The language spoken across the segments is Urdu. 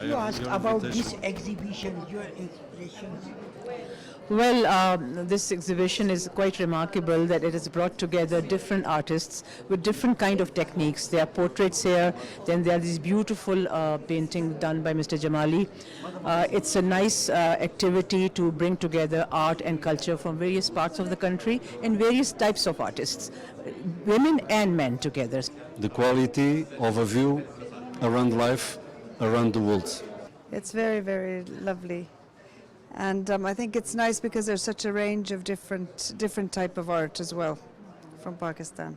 You asked about this exhibition, your inspirations. Well, this exhibition is quite remarkable that it has brought together different artists with different kind of techniques. There are portraits here, then there are these beautiful paintings done by Mr. Jamali. It's a nice activity to bring together art and culture from various parts of the country and various types of artists, women and men together. The quality of a view around life, around the world. It's very, very lovely. And I think it's nice because there's such a range of different type of art as well from Pakistan.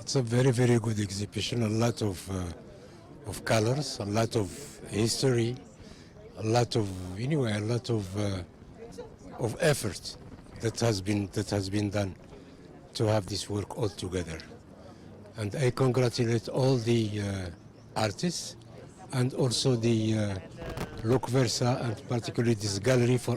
It's a very, very good exhibition. A lot of colors, a lot of history, a lot of effort that has been done to have this work all together. And I congratulate all the artists and also the Look Versa and particularly this gallery for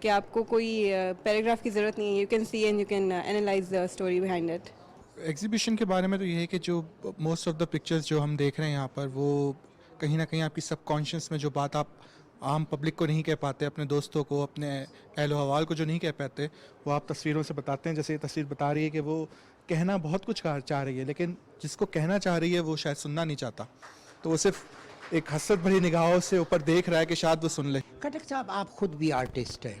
کہ آپ کو کوئی پیراگراف کی ضرورت نہیں ہے. You can see and you can analyse the story behind it. Exhibition کے بارے میں تو یہ ہے کہ جو موسٹ آف دا پکچرز جو ہم دیکھ رہے ہیں یہاں پر وہ کہیں نہ کہیں آپ کی سب کانشیس میں جو بات آپ عام پبلک کو نہیں کہہ پاتے, اپنے دوستوں کو, اپنے اہل و حوال کو جو نہیں کہہ پاتے, وہ آپ تصویروں سے بتاتے ہیں. جیسے یہ تصویر بتا رہی ہے کہ وہ کہنا بہت کچھ چاہ رہی ہے, لیکن جس کو کہنا چاہ رہی ہے وہ شاید سننا نہیں چاہتا, تو وہ صرف ایک حسرت بھری نگاہوں سے اوپر دیکھ رہا ہے کہ شاید وہ سن لے. کٹک صاحب, آپ خود بھی آرٹسٹ ہیں,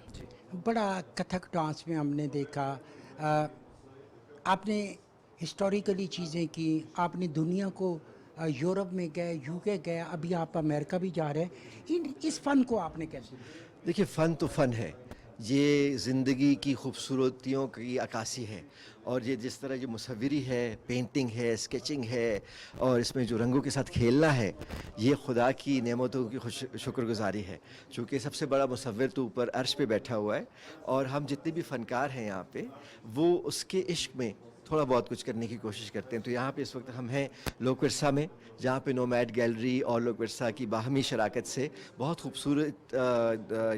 بڑا کتھک ڈانس میں ہم نے دیکھا, آپ نے ہسٹوریکلی چیزیں کی, آپ نے دنیا کو یورپ میں گئے, یو کے گئے, ابھی آپ امریکہ بھی جا رہے ہیں. اس فن کو آپ نے کیسے؟ دیکھیے, فن تو فن ہے, یہ زندگی کی خوبصورتیوں کی عکاسی ہے, اور یہ جس طرح یہ مصوری ہے, پینٹنگ ہے, اسکیچنگ ہے, اور اس میں جو رنگوں کے ساتھ کھیلنا ہے, یہ خدا کی نعمتوں کی شکر گزاری ہے. چونکہ سب سے بڑا مصور تو اوپر عرش پہ بیٹھا ہوا ہے, اور ہم جتنے بھی فنکار ہیں یہاں پہ وہ اس کے عشق میں تھوڑا بہت کچھ کرنے کی کوشش کرتے ہیں. تو یہاں پہ اس وقت ہم ہیں لوک ورثہ میں, جہاں پہ نومیڈ گیلری اور لوک ورثہ کی باہمی شراکت سے بہت خوبصورت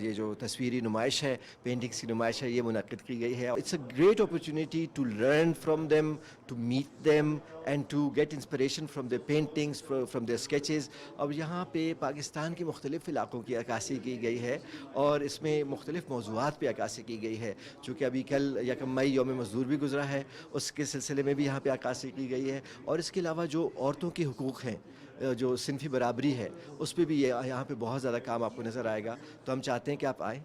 یہ جو تصویری نمائش ہے, پینٹنگس کی نمائش ہے, یہ منعقد کی گئی ہے. It's a great opportunity to learn from them, to meet them and to get inspiration from their paintings, from their sketches. اور یہاں پہ پاکستان کے مختلف علاقوں کی عکاسی کی گئی ہے, اور اس میں مختلف موضوعات پہ عکاسی کی گئی ہے. چونکہ ابھی کل 1 مئی یوم مزدور بھی گزرا ہے, اس کے سلسلے میں بھی یہاں پہ عکاسی کی گئی ہے. اور اس کے علاوہ جو عورتوں کے حقوق ہیں, جو صنفی برابری ہے, اس پہ بھی یہاں پہ بہت زیادہ کام آپ کو نظر آئے گا. تو ہم چاہتے ہیں کہ آپ آئیں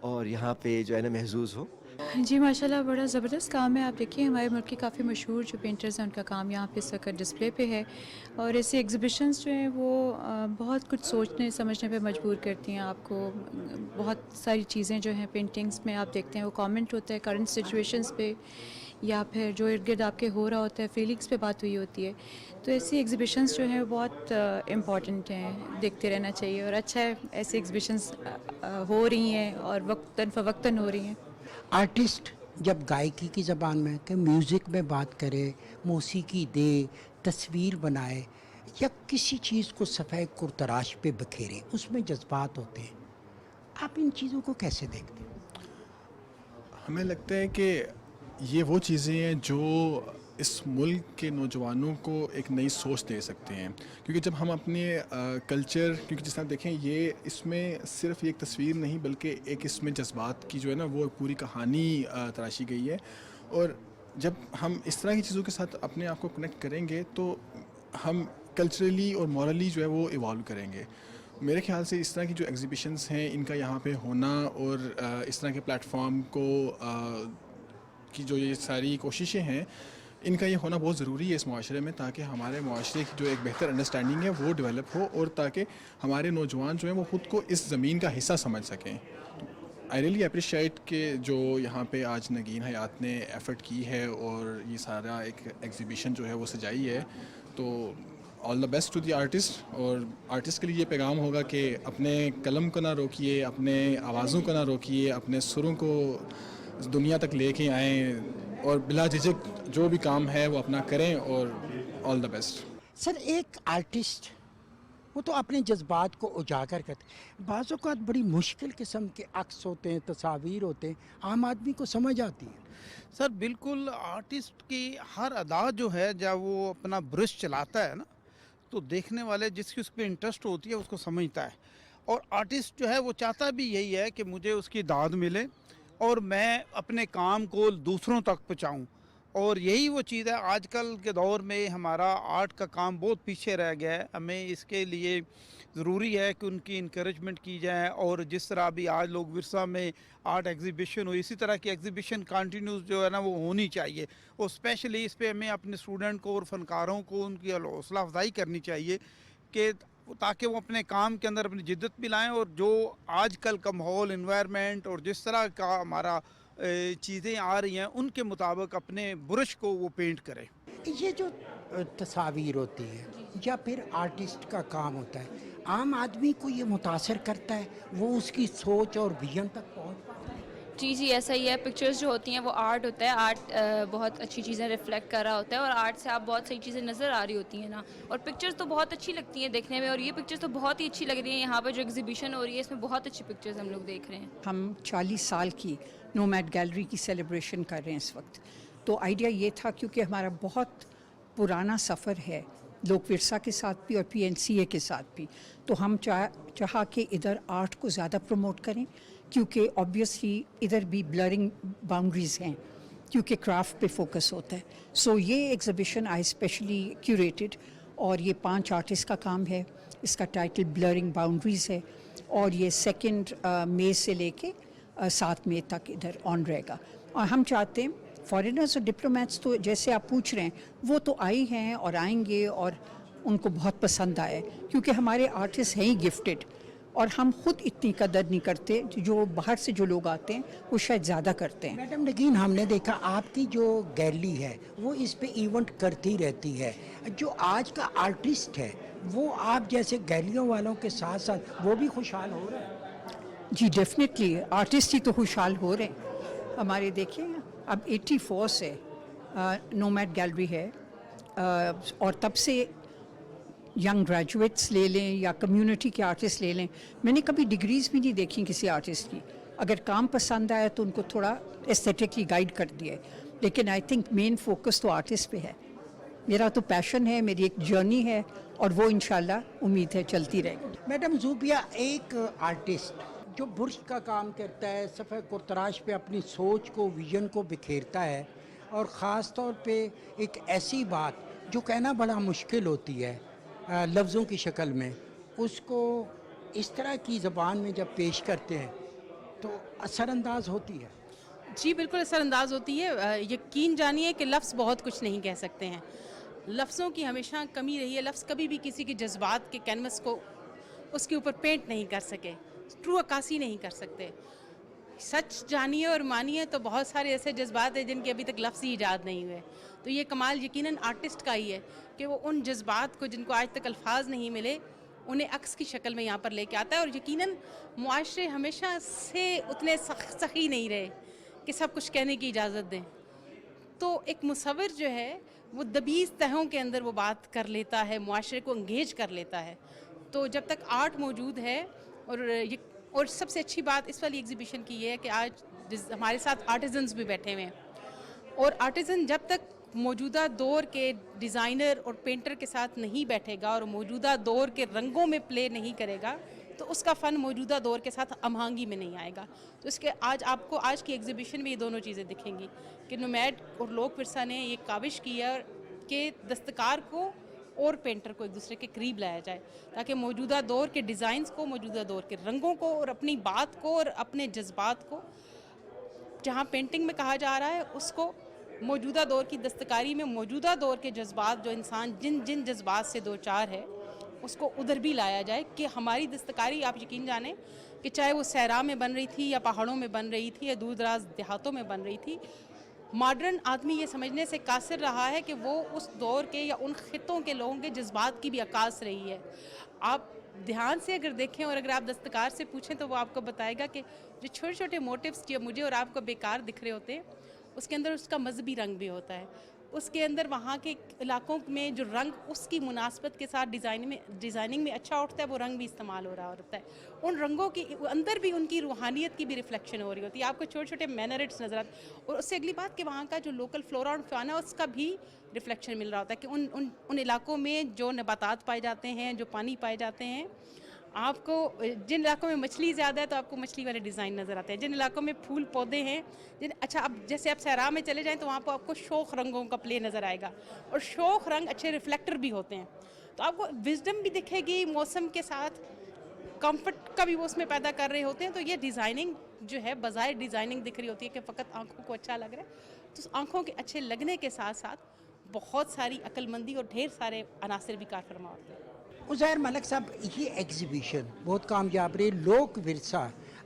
اور یہاں پہ جو ہے نا محظوظ ہو. جی ماشاءاللہ, بڑا زبردست کام ہے. آپ دیکھیے ہمارے ملک کے کافی مشہور جو پینٹرز ہیں ان کا کام یہاں پہ اس وقت ڈسپلے پہ ہے, اور ایسی ایگزیبیشنز جو ہیں وہ بہت کچھ سوچنے سمجھنے پہ مجبور کرتی ہیں آپ کو. بہت ساری چیزیں جو ہیں پینٹنگز میں آپ دیکھتے ہیں وہ کامنٹ ہوتا ہے کرنٹ سچویشنز پہ, یا پھر جو ارد گرد آپ کے ہو رہا ہوتا ہے فیلنگس پہ بات ہوئی ہوتی ہے. تو ایسی ایگزیبیشنز جو ہیں وہ بہت امپورٹنٹ ہیں, دیکھتے رہنا چاہیے, اور اچھا ہے ایسی ایگزیبیشنز ہو رہی ہیں اور وقتاً فوقتاً ہو رہی ہیں. آرٹسٹ جب گائکی کی زبان میں کہ میوزک میں بات کرے, موسیقی دے, تصویر بنائے, یا کسی چیز کو سفید کرتراش پہ بکھیرے, اس میں جذبات ہوتے ہیں. آپ ان چیزوں کو کیسے دیکھتے ہیں؟ ہمیں لگتا ہے کہ یہ وہ چیزیں ہیں جو اس ملک کے نوجوانوں کو ایک نئی سوچ دے سکتے ہیں. کیونکہ جب ہم اپنے کلچر, کیونکہ جس طرح دیکھیں یہ اس میں صرف ایک تصویر نہیں بلکہ ایک اس میں جذبات کی جو ہے نا وہ پوری کہانی تراشی گئی ہے. اور جب ہم اس طرح کی چیزوں کے ساتھ اپنے آپ کو کنیکٹ کریں گے تو ہم کلچرلی اور مورلی جو ہے وہ ایوالو کریں گے. میرے خیال سے اس طرح کی جو ایگزیبیشنز ہیں ان کا یہاں پہ ہونا, اور اس طرح کے پلیٹ فارم کو کی جو یہ ساری کوششیں ہیں ان کا یہ ہونا بہت ضروری ہے اس معاشرے میں, تاکہ ہمارے معاشرے کی جو ایک بہتر انڈرسٹینڈنگ ہے وہ ڈیولپ ہو, اور تاکہ ہمارے نوجوان جو ہیں وہ خود کو اس زمین کا حصہ سمجھ سکیں. آئی ریئلی اپریشیٹ کہ جو یہاں پہ آج نگین حیات نے ایفرٹ کی ہے اور یہ سارا ایک ایگزیبیشن جو ہے وہ سجائی ہے. تو all the best to the artist, اور آرٹسٹ کے لیے یہ پیغام ہوگا کہ اپنے قلم کو نہ روکیے, اپنے آوازوں کو نہ روکیے, اپنے سروں کو دنیا تک لے کے آئیں, اور بلا جھجک جو بھی کام ہے وہ اپنا کریں, اور آل دا بیسٹ. سر, ایک آرٹسٹ وہ تو اپنے جذبات کو اجاگر کرتے ہیں. بعض اوقات بڑی مشکل قسم کے عکس ہوتے ہیں, تصاویر ہوتے ہیں, عام آدمی کو سمجھ آتی ہے. سر بالکل, آرٹسٹ کی ہر ادا جو ہے جب وہ اپنا برش چلاتا ہے نا تو دیکھنے والے جس کی اس پہ انٹرسٹ ہوتی ہے اس کو سمجھتا ہے. اور آرٹسٹ جو ہے وہ چاہتا بھی یہی ہے کہ مجھے اس کی داد ملے اور میں اپنے کام کو دوسروں تک پہنچاؤں. اور یہی وہ چیز ہے, آج کل کے دور میں ہمارا آرٹ کا کام بہت پیچھے رہ گیا ہے. ہمیں اس کے لیے ضروری ہے کہ ان کی انکریجمنٹ کی جائے, اور جس طرح بھی آج لوگ ورثہ میں آرٹ ایگزیبیشن ہو, اسی طرح کی ایگزیبیشن کنٹینیوز جو ہے نا وہ ہونی چاہیے. اور اسپیشلی اس پہ ہمیں اپنے اسٹوڈنٹ کو اور فنکاروں کو ان کی حوصلہ افزائی کرنی چاہیے کہ تاکہ وہ اپنے کام کے اندر اپنی جدت بھی لائیں, اور جو آج کل کا ماحول, انوائرمنٹ اور جس طرح کا ہمارا چیزیں آ رہی ہیں ان کے مطابق اپنے برش کو وہ پینٹ کریں. یہ جو تصاویر ہوتی ہے یا پھر آرٹسٹ کا کام ہوتا ہے, عام آدمی کو یہ متاثر کرتا ہے, وہ اس کی سوچ اور ویژن تک پہنچ پاتا ہے. جی جی ایسا ہی ہے. پکچرز جو ہوتی ہیں وہ آرٹ ہوتا ہے. آرٹ بہت اچھی چیزیں ریفلیکٹ کر رہا ہوتا ہے اور آرٹ سے آپ بہت صحیح چیزیں نظر آ رہی ہوتی ہیں نا. اور پکچرز تو بہت اچھی لگتی ہیں دیکھنے میں, اور یہ پکچرز تو بہت ہی اچھی لگ رہی ہیں. یہاں پہ جو ایگزیبیشن ہو رہی ہے اس میں بہت اچھی پکچرز ہم لوگ دیکھ رہے ہیں. ہم 40 سال کی نومیڈ گیلری کی سیلیبریشن کر رہے ہیں اس وقت. تو آئیڈیا یہ تھا کیونکہ ہمارا بہت پرانا سفر ہے لوک ورثہ کے ساتھ بھی اور PNCA کے ساتھ بھی, تو ہم چاہا کہ ادھر آرٹ کو زیادہ پروموٹ کریں کیونکہ آبویسلی ادھر بھی بلرنگ باؤنڈریز ہیں کیونکہ کرافٹ پہ فوکس ہوتا ہے. سو یہ ایگزیبیشن آئی اسپیشلی کیوریٹڈ, اور یہ 5 آرٹسٹ کا کام ہے. اس کا ٹائٹل بلرنگ باؤنڈریز ہے اور یہ 2 مئی سے لے کے 7 مئی تک ادھر آن رہے گا. اور ہم چاہتے ہیں فارینرز اور ڈپلومیٹس تو جیسے آپ پوچھ رہے ہیں وہ تو آئی ہیں اور آئیں گے اور ان کو بہت پسند آئے کیونکہ ہمارے آرٹسٹ ہیں ہی گفٹڈ, اور ہم خود اتنی قدر نہیں کرتے. جو باہر سے جو لوگ آتے ہیں وہ شاید زیادہ کرتے ہیں. میڈم نگین, ہم نے دیکھا آپ کی جو گیلری ہے وہ اس پہ ایونٹ کرتی رہتی ہے. جو آج کا آرٹسٹ ہے وہ آپ جیسے گیلریوں والوں کے ساتھ ساتھ وہ بھی خوشحال ہو رہے ہیں؟ جی ڈیفینیٹلی آرٹسٹ ہی تو خوشحال ہو رہے ہیں. ہمارے دیکھیں اب 84 سے نومیڈ گیلری ہے, اور تب سے ینگ گریجویٹس لے لیں یا کمیونٹی کے آرٹسٹ لے لیں, میں نے کبھی ڈگریز بھی نہیں دیکھی کسی آرٹسٹ کی. اگر کام پسند آیا تو ان کو تھوڑا ایستھیٹکلی گائیڈ کر دیا, لیکن آئی تھنک مین فوکس تو آرٹسٹ پہ ہے. میرا تو پیشن ہے, میری ایک جرنی ہے, اور وہ انشاءاللہ امید ہے چلتی رہے گی. میڈم زوبیہ, ایک آرٹسٹ جو برش کا کام کرتا ہے, صفحہ کرتراش پہ اپنی سوچ کو, ویژن کو بکھیرتا ہے, اور خاص طور پہ ایک ایسی بات جو کہنا بڑا مشکل ہوتی ہے لفظوں کی شکل میں, اس کو اس طرح کی زبان میں جب پیش کرتے ہیں تو اثر انداز ہوتی ہے. جی بالکل اثر انداز ہوتی ہے. یقین جانیے کہ لفظ بہت کچھ نہیں کہہ سکتے ہیں. لفظوں کی ہمیشہ کمی رہی ہے. لفظ کبھی بھی کسی کے جذبات کے کینوس کو اس کے اوپر پینٹ نہیں کر سکے, ٹرو عکاسی نہیں کر سکتے. سچ جانیے اور مانیے تو بہت سارے ایسے جذبات ہیں جن کے ابھی تک لفظ ہی ایجاد نہیں ہوئے. تو یہ کمال یقیناً آرٹسٹ کا ہی ہے کہ وہ ان جذبات کو جن کو آج تک الفاظ نہیں ملے انہیں عکس کی شکل میں یہاں پر لے کے آتا ہے. اور یقیناً معاشرے ہمیشہ سے اتنے سخی نہیں رہے کہ سب کچھ کہنے کی اجازت دیں. تو ایک مصور جو ہے وہ دبیز تہوں کے اندر وہ بات کر لیتا ہے, معاشرے کو انگیج کر لیتا ہے. تو جب تک آرٹ موجود ہے, اور سب سے اچھی بات اس والی ایگزیبیشن کی یہ ہے کہ آج ہمارے ساتھ آرٹیزنز بھی بیٹھے ہوئے ہیں, اور آرٹیزن جب تک موجودہ دور کے ڈیزائنر اور پینٹر کے ساتھ نہیں بیٹھے گا اور موجودہ دور کے رنگوں میں پلے نہیں کرے گا تو اس کا فن موجودہ دور کے ساتھ ہم آہنگی میں نہیں آئے گا. تو اس کے آپ کو آج کی ایگزیبیشن میں یہ دونوں چیزیں دکھیں گی کہ نومیڈ اور لوک ورثہ نے یہ کاوش کی ہے کہ دستکار کو اور پینٹر کو ایک دوسرے کے قریب لایا جائے تاکہ موجودہ دور کے ڈیزائنز کو, موجودہ دور کے رنگوں کو اور اپنی بات کو اور اپنے جذبات کو, جہاں پینٹنگ میں کہا جا رہا ہے اس کو موجودہ دور کی دستکاری میں موجودہ دور کے جذبات, جو انسان جن جذبات سے دو چار ہے, اس کو ادھر بھی لایا جائے. کہ ہماری دستکاری آپ یقین جانیں کہ چاہے وہ صحرا میں بن رہی تھی یا پہاڑوں میں بن رہی تھی یا دور دراز دیہاتوں میں بن رہی تھی, ماڈرن آدمی یہ سمجھنے سے قاصر رہا ہے کہ وہ اس دور کے یا ان خطوں کے لوگوں کے جذبات کی بھی عکاس رہی ہے. آپ دھیان سے اگر دیکھیں اور اگر آپ دستکار سے پوچھیں تو وہ آپ کو بتائے گا کہ جو چھوٹے چھوٹے موٹیوز جو مجھے اور آپ کو بیکار دکھ رہے ہوتے ہیں اس کے اندر اس کا مذہبی رنگ بھی ہوتا ہے. اس کے اندر وہاں کے علاقوں میں جو رنگ اس کی مناسبت کے ساتھ ڈیزائننگ میں اچھا اٹھتا ہے وہ رنگ بھی استعمال ہو رہا ہوتا ہے. ان رنگوں کے اندر بھی ان کی روحانیت کی بھی ریفلیکشن ہو رہی ہوتی ہے. آپ کو چھوٹے چھوٹے مینرٹس نظر آتے ہیں, اور اس سے اگلی بات کہ وہاں کا جو لوکل فلورا اور فانا اس کا بھی ریفلیکشن مل رہا ہوتا ہے کہ ان علاقوں میں جو نباتات پائے جاتے ہیں, جو پانی پائے جاتے ہیں, آپ کو جن علاقوں میں مچھلی زیادہ ہے تو آپ کو مچھلی والے ڈیزائن نظر آتے ہیں, جن علاقوں میں پھول پودے ہیں اچھا اب جیسے آپ صحرا میں چلے جائیں تو وہاں پہ آپ کو شوخ رنگوں کا پلے نظر آئے گا, اور شوخ رنگ اچھے ریفلیکٹر بھی ہوتے ہیں. تو آپ کو وزڈم بھی دکھے گی, موسم کے ساتھ کمفرٹ کا بھی وہ اس میں پیدا کر رہے ہوتے ہیں. تو یہ ڈیزائننگ جو ہے بظاہر ڈیزائننگ دکھ رہی ہوتی ہے کہ فقط آنکھوں کو اچھا لگ رہا ہے, تو آنکھوں کے اچھے لگنے کے ساتھ ساتھ بہت ساری عقل مندی اور ڈھیر سارے عناصر بھی کار فرما ہوتے ہیں. عزیر ملک صاحب, یہ ایگزیبیشن بہت کامیاب رہی. لوک ورثہ